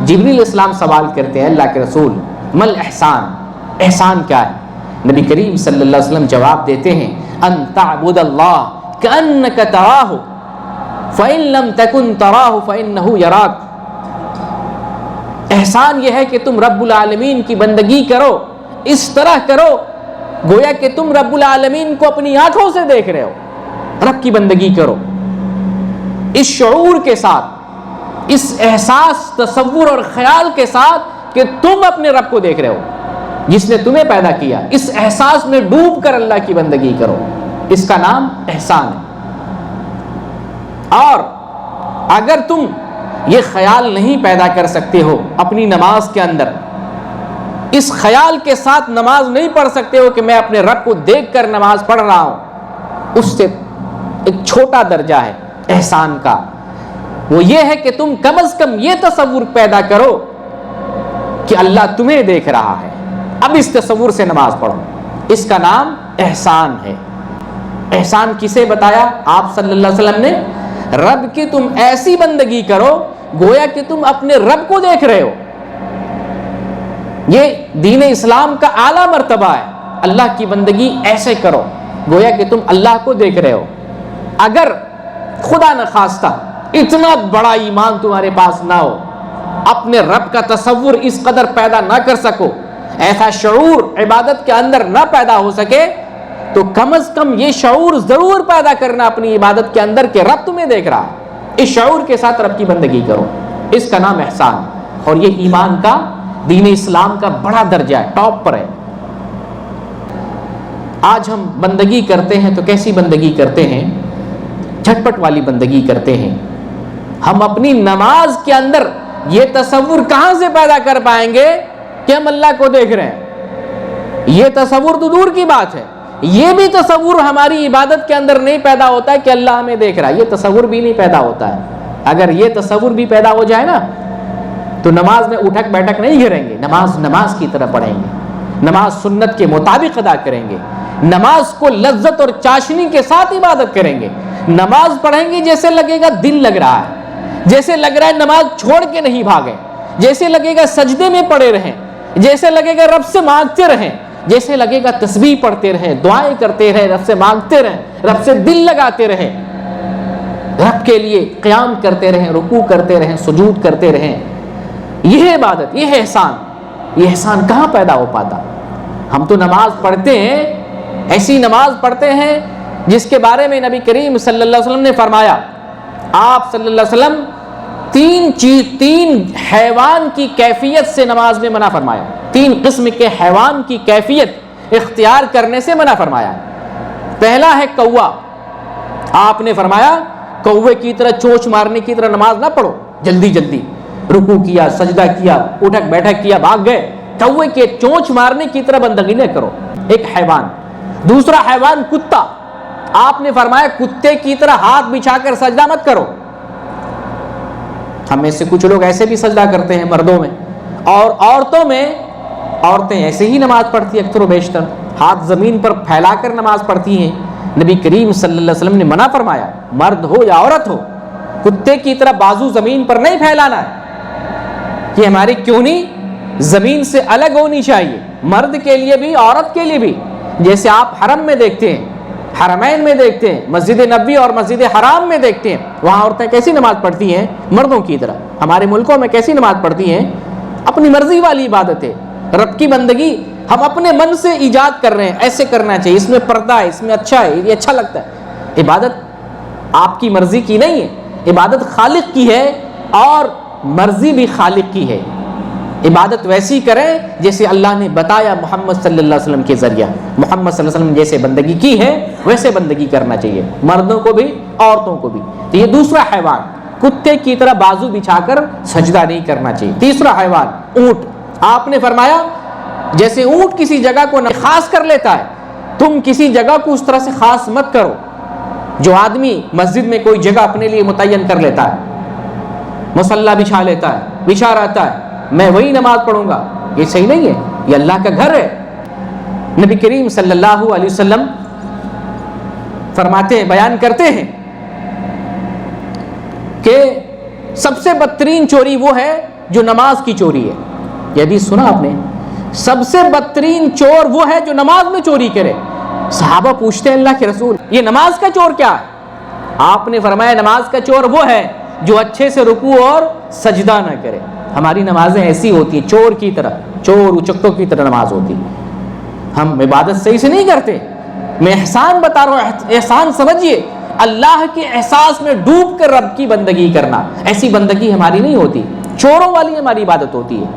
جبریل السلام سوال کرتے ہیں اللہ کے رسول مل احسان، احسان کیا ہے؟ نبی کریم صلی اللہ علیہ وسلم جواب دیتے ہیں ان تعبد اللہ کأنک تراہ فإن لم تکن تراہ فإنہ یراک۔ احسان یہ ہے کہ تم رب العالمین کی بندگی کرو، اس طرح کرو گویا کہ تم رب العالمین کو اپنی آنکھوں سے دیکھ رہے ہو۔ رب کی بندگی کرو اس شعور کے ساتھ، اس احساس، تصور اور خیال کے ساتھ کہ تم اپنے رب کو دیکھ رہے ہو جس نے تمہیں پیدا کیا۔ اس احساس میں ڈوب کر اللہ کی بندگی کرو، اس کا نام احسان ہے۔ اور اگر تم یہ خیال نہیں پیدا کر سکتے ہو اپنی نماز کے اندر، اس خیال کے ساتھ نماز نہیں پڑھ سکتے ہو کہ میں اپنے رب کو دیکھ کر نماز پڑھ رہا ہوں، اس سے ایک چھوٹا درجہ ہے احسان کا، وہ یہ ہے کہ تم کم از کم یہ تصور پیدا کرو کہ اللہ تمہیں دیکھ رہا ہے، اب اس تصور سے نماز پڑھو، اس کا نام احسان ہے۔ احسان کسے بتایا؟ آپ صلی اللہ علیہ وسلم نے رب کی تم ایسی بندگی کرو گویا کہ تم اپنے رب کو دیکھ رہے ہو۔ یہ دین اسلام کا اعلیٰ مرتبہ ہے، اللہ کی بندگی ایسے کرو گویا کہ تم اللہ کو دیکھ رہے ہو۔ اگر خدا نخواستہ اتنا بڑا ایمان تمہارے پاس نہ ہو، اپنے رب کا تصور اس قدر پیدا نہ کر سکو، ایسا شعور عبادت کے اندر نہ پیدا ہو سکے، تو کم از کم یہ شعور ضرور پیدا کرنا اپنی عبادت کے اندر کہ رب تمہیں دیکھ رہا ہے۔ اس شعور کے ساتھ رب کی بندگی کرو، اس کا نام احسان، اور یہ ایمان کا، دین اسلام کا بڑا درجہ ہے، ٹاپ پر ہے۔ آج ہم بندگی کرتے ہیں تو کیسی بندگی کرتے ہیں؟ جھٹپٹ والی بندگی کرتے ہیں۔ ہم اپنی نماز کے اندر یہ تصور کہاں سے پیدا کر پائیں گے کہ ہم اللہ کو دیکھ رہے ہیں؟ یہ تصور تو دور کی بات ہے، یہ بھی تصور ہماری عبادت کے اندر نہیں پیدا ہوتا ہے کہ اللہ ہمیں دیکھ رہا ہے، یہ تصور بھی نہیں پیدا ہوتا ہے۔ اگر یہ تصور بھی پیدا ہو جائے نا تو نماز میں اٹھک بیٹھک نہیں کریں گے، نماز کی طرح پڑھیں گے، نماز سنت کے مطابق ادا کریں گے، نماز کو لذت اور چاشنی کے ساتھ عبادت کریں گے، نماز پڑھیں گے جیسے لگے گا دل لگ رہا ہے، جیسے لگ رہا ہے نماز چھوڑ کے نہیں بھاگے، جیسے لگے گا سجدے میں پڑے رہیں، جیسے لگے گا رب سے مانگتے رہیں، جیسے لگے گا تسبیح پڑھتے رہیں، دعائیں کرتے رہیں، رب سے مانگتے رہیں، رب سے دل لگاتے رہیں، رب کے لیے قیام کرتے رہیں، رکوع کرتے رہیں، سجود کرتے رہیں۔ یہ عبادت، یہ احسان، یہ احسان کہاں پیدا ہو پاتا؟ ہم تو نماز پڑھتے ہیں، ایسی نماز پڑھتے ہیں جس کے بارے میں نبی کریم صلی اللہ علیہ وسلم نے فرمایا، آپ صلی اللہ علیہ وسلم تین حیوان کی کیفیت سے نماز میں منع فرمایا، 3 قسم کے حیوان کی کیفیت اختیار کرنے سے منع فرمایا۔ پہلا ہے کوا، آپ نے فرمایا کوے کی طرح چونچ مارنے کی طرح نماز نہ پڑھو، جلدی جلدی رکوع کیا، سجدہ کیا، اٹھک بیٹھک کیا، بھاگ گئے، کوے کے چونچ مارنے کی طرح بندگی نہ کرو، ایک حیوان۔ دوسرا حیوان کتا، آپ نے فرمایا کتے کی طرح ہاتھ بچھا کر سجدہ مت کرو۔ ہم میں سے کچھ لوگ ایسے بھی سجدہ کرتے ہیں مردوں میں، اور عورتوں میں، عورتیں ایسے ہی نماز پڑھتی ہیں اکثر و بیشتر، ہاتھ زمین پر پھیلا کر نماز پڑھتی ہیں۔ نبی کریم صلی اللہ علیہ وسلم نے منع فرمایا، مرد ہو یا عورت ہو، کتے کی طرح بازو زمین پر نہیں پھیلانا ہے۔ یہ ہماری کیونی زمین سے الگ ہونی چاہیے، مرد کے لیے بھی عورت کے لیے بھی۔ جیسے آپ حرم میں دیکھتے ہیں، حرمین میں دیکھتے ہیں، مسجد نبوی اور مسجد حرام میں دیکھتے ہیں، وہاں عورتیں کیسی نماز پڑھتی ہیں؟ مردوں کی طرح۔ ہمارے ملکوں میں کیسی نماز پڑھتی ہیں؟ اپنی مرضی والی عبادت ہے، رب کی بندگی ہم اپنے من سے ایجاد کر رہے ہیں، ایسے کرنا چاہیے، اس میں پردہ ہے، اس میں اچھا ہے، یہ اچھا لگتا ہے۔ عبادت آپ کی مرضی کی نہیں ہے، عبادت خالق کی ہے، اور مرضی بھی خالق کی ہے۔ عبادت ویسی کریں جیسے اللہ نے بتایا محمد صلی اللہ علیہ وسلم کے ذریعہ، محمد صلی اللہ علیہ وسلم جیسے بندگی کی ہے ویسے بندگی کرنا چاہیے، مردوں کو بھی عورتوں کو بھی۔ تو یہ دوسرا حیوان، کتے کی طرح بازو بچھا کر سجدہ نہیں کرنا چاہیے۔ تیسرا حیوان اونٹ، آپ نے فرمایا جیسے اونٹ کسی جگہ کو خاص کر لیتا ہے، تم کسی جگہ کو اس طرح سے خاص مت کرو۔ جو آدمی مسجد میں کوئی جگہ اپنے لیے متعین کر لیتا ہے، مصلی بچھا لیتا ہے، بچھا رہتا ہے، میں وہی نماز پڑھوں گا، یہ صحیح نہیں ہے، یہ اللہ کا گھر ہے۔ نبی کریم صلی اللہ علیہ وسلم فرماتے ہیں، بیان کرتے ہیں کہ سب سے بدترین چوری وہ ہے جو نماز کی چوری ہے. یہ حدیث سنا آپ نے؟ سب سے بدترین چور وہ ہے جو نماز میں چوری کرے. صحابہ پوچھتے ہیں اللہ کے رسول یہ نماز کا چور کیا ہے؟ آپ نے فرمایا نماز کا چور وہ ہے جو اچھے سے رکوع اور سجدہ نہ کرے. ہماری نمازیں ایسی ہوتی ہیں چور کی طرح, چور اچکوں کی طرح نماز ہوتی. ہم عبادت صحیح سے نہیں کرتے. میں احسان بتا رہا ہوں, احسان سمجھیے, اللہ کے احساس میں ڈوب کر رب کی بندگی کرنا. ایسی بندگی ہماری نہیں ہوتی, چوروں والی ہماری عبادت ہوتی ہے.